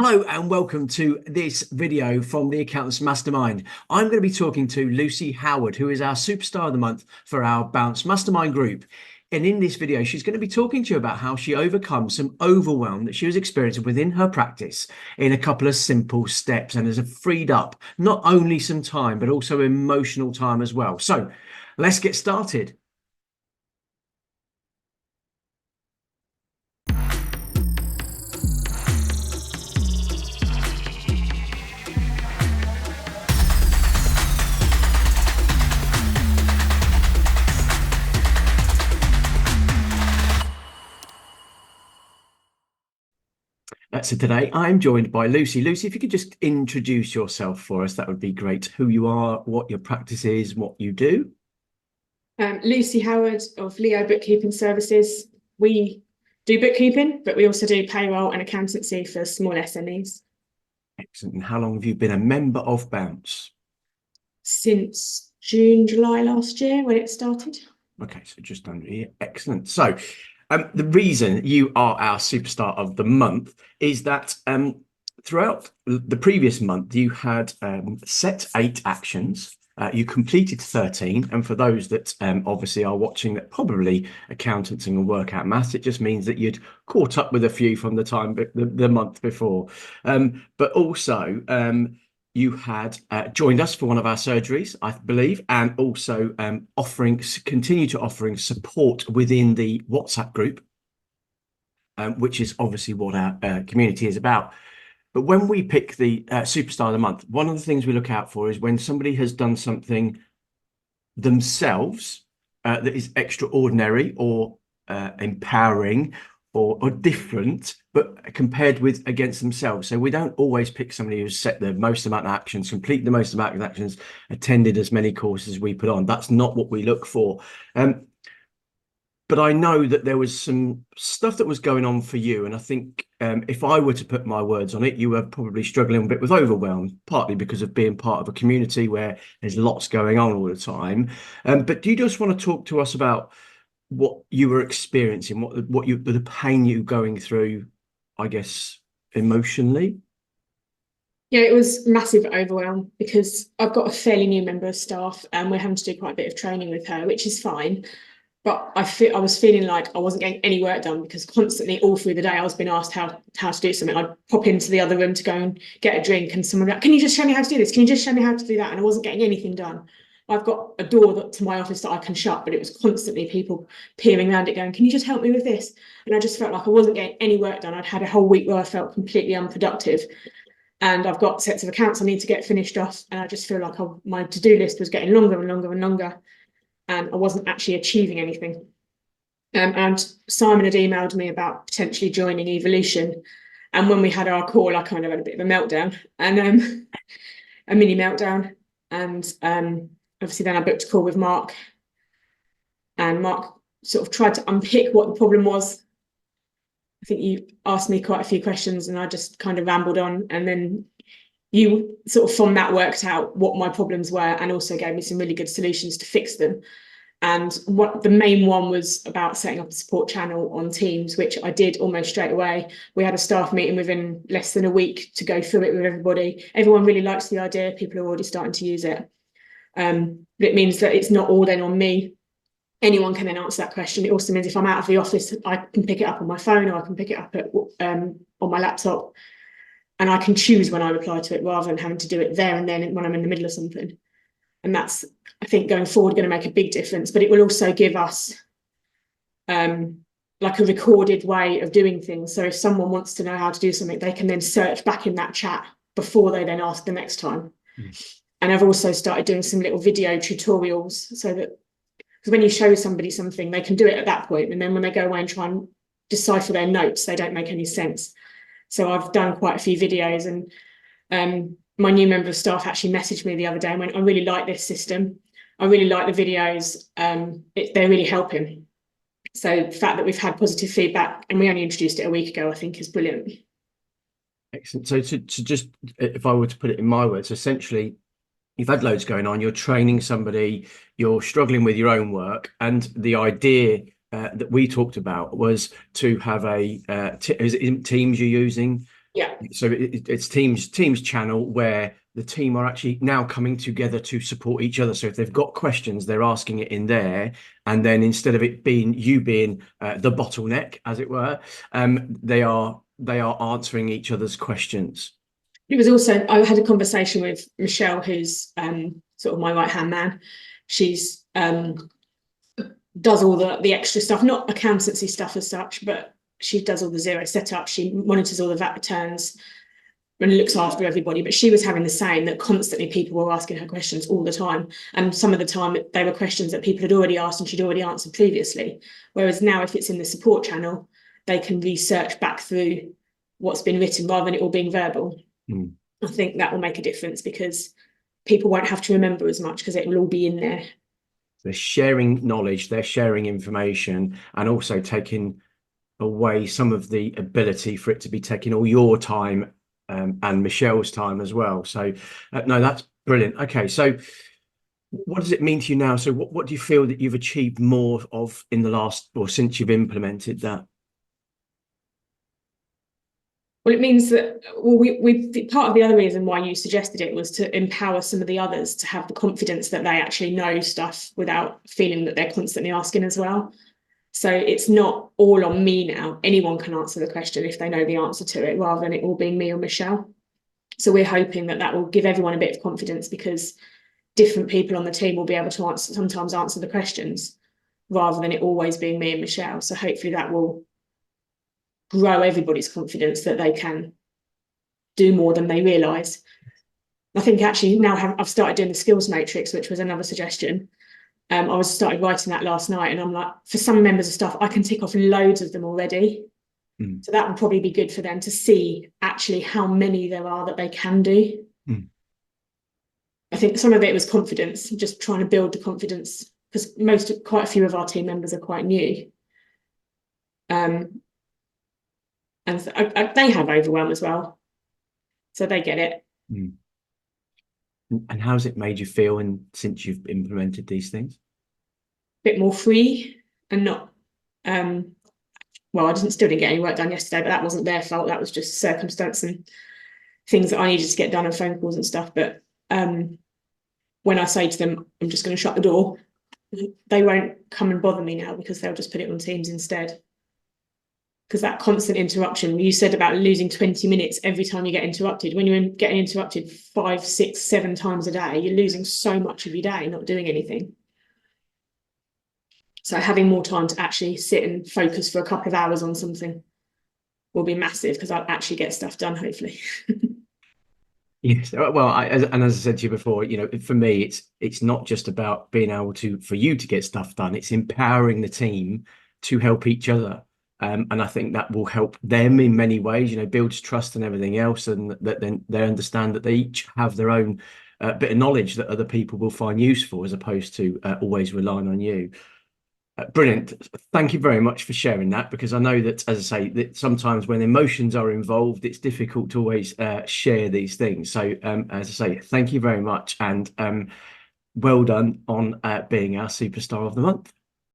Hello and welcome to this video from the Accountants Mastermind. I'm going to be talking to Lucie Howard, who is our superstar of the month for our Bounce Mastermind group. And in this video, she's going to be talking to you about how she overcomes some overwhelm that she was experiencing within her practice in a couple of simple steps, and has freed up not only some time, but also emotional time as well. So let's get started. So today I'm joined by Lucie. Lucie, if you could just introduce yourself for us, that would be great. Who you are, what your practice is, what you do. Lucie Howard of Leo Bookkeeping Services. We do bookkeeping, but we also do payroll and accountancy for small SMEs. Excellent. And how long have you been a member of Bounce? Since June, July last year when it started. Okay, so just under a year. Excellent. So the reason you are our superstar of the month is that throughout the previous month, you had set 8 actions. You completed 13. And for those that obviously are watching that probably accountancy and work out maths, it just means that you'd caught up with a few from the time, the month before. But also, you had joined us for one of our surgeries, I believe, and also continue to offering support within the WhatsApp group, which is obviously what our community is about. But when we pick the superstar of the month, one of the things we look out for is when somebody has done something themselves that is extraordinary or empowering or different, but compared with against themselves. So we don't always pick somebody who's set the most amount of actions, complete the most amount of actions, attended as many courses as we put on. That's not what we look for. But I know that there was some stuff that was going on for you. And I think if I were to put my words on it, you were probably struggling a bit with overwhelm, partly because of being part of a community where there's lots going on all the time. But do you just want to talk to us about what you were experiencing, the pain you were going through, I guess, emotionally? Yeah, it was massive overwhelm because I've got a fairly new member of staff and we're having to do quite a bit of training with her, which is fine. But I was feeling like I wasn't getting any work done because constantly all through the day I was being asked how to do something. I'd pop into the other room to go and get a drink and someone would be like, can you just show me how to do this? Can you just show me how to do that? And I wasn't getting anything done. I've got a door to my office that I can shut, but it was constantly people peering around it going, can you just help me with this? And I just felt like I wasn't getting any work done. I'd had a whole week where I felt completely unproductive. And I've got sets of accounts I need to get finished off. And I just feel like my to-do list was getting longer and longer and longer. And I wasn't actually achieving anything. And Simon had emailed me about potentially joining Evolution. And when we had our call, I kind of had a bit of a meltdown and a mini meltdown. And obviously then I booked a call with Mark. And Mark sort of tried to unpick what the problem was. I think you asked me quite a few questions and I just kind of rambled on. And then you sort of from that worked out what my problems were and also gave me some really good solutions to fix them. And what the main one was about setting up a support channel on Teams, which I did almost straight away. We had a staff meeting within less than a week to go through it with everybody. Everyone really likes the idea. People are already starting to use it. It means that it's not all then on me. Anyone can then answer that question. It also means if I'm out of the office, I can pick it up on my phone or I can pick it up on my laptop. And I can choose when I reply to it rather than having to do it there and then when I'm in the middle of something. And that's, I think, going forward, going to make a big difference. But it will also give us like a recorded way of doing things. So if someone wants to know how to do something, they can then search back in that chat before they then ask the next time. And I've also started doing some little video tutorials so that because when you show somebody something, they can do it at that point. And then when they go away and try and decipher their notes, they don't make any sense. So I've done quite a few videos and my new member of staff actually messaged me the other day and went, I really like this system. I really like the videos. They're really helping. So the fact that we've had positive feedback and we only introduced it a week ago, I think is brilliant. Excellent. So to just, if I were to put it in my words, essentially, you've had loads going on, you're training somebody, you're struggling with your own work. And the idea that we talked about was to have Teams you're using Yeah. So it's Teams channel where the team are actually now coming together to support each other. So if they've got questions, they're asking it in there, and then instead of it being you being the bottleneck, as it were, they are answering each other's questions. It was also, I had a conversation with Michelle, who's sort of my right hand man. She's does all the extra stuff, not accountancy stuff as such, but she does all the zero setup. She monitors all the VAT returns and looks after everybody. But she was having the same, that constantly people were asking her questions all the time. And some of the time they were questions that people had already asked and she'd already answered previously. Whereas now, if it's in the support channel, they can research back through what's been written rather than it all being verbal. Mm. I think that will make a difference because people won't have to remember as much because it will all be in there. They're sharing knowledge, they're sharing information, and also taking away some of the ability for it to be taking all your time and Michelle's time as well. So no, that's brilliant. Okay, so what does it mean to you now? So what do you feel that you've achieved more of in the last, or since you've implemented that? Well, it means that, well, we part of the other reason why you suggested it was to empower some of the others to have the confidence that they actually know stuff without feeling that they're constantly asking as well. So it's not all on me now. Anyone can answer the question if they know the answer to it, rather than it all being me or Michelle. So we're hoping that that will give everyone a bit of confidence, because different people on the team will be able to sometimes answer the questions rather than it always being me and Michelle. So hopefully that will grow everybody's confidence that they can do more than they realise. I think actually now I've started doing the skills matrix, which was another suggestion. I started writing that last night, and I'm like, for some members of staff, I can tick off loads of them already. Mm. So that would probably be good for them to see actually how many there are that they can do. Mm. I think some of it was confidence, just trying to build the confidence, because quite a few of our team members are quite new. And they have overwhelm as well, so they get it. Mm. And how's it made you feel since you've implemented these things? A bit more free and not, well, I still didn't get any work done yesterday, but that wasn't their fault. That was just circumstance and things that I needed to get done and phone calls and stuff. But when I say to them, I'm just going to shut the door, they won't come and bother me now, because they'll just put it on Teams instead. Because that constant interruption, you said about losing 20 minutes every time you get interrupted. When you're getting interrupted 5, 6, 7 times a day, you're losing so much of your day not doing anything. So having more time to actually sit and focus for a couple of hours on something will be massive, because I'll actually get stuff done, hopefully. Yes, well, as I said to you before, for me, it's not just about being able for you to get stuff done. It's empowering the team to help each other, and I think that will help them in many ways. Builds trust and everything else, and that then they understand that they each have their own bit of knowledge that other people will find useful, as opposed to always relying on you. Brilliant. Thank you very much for sharing that, because I know that, as I say, that sometimes when emotions are involved, it's difficult to always share these things. So, as I say, thank you very much, and well done on being our superstar of the month.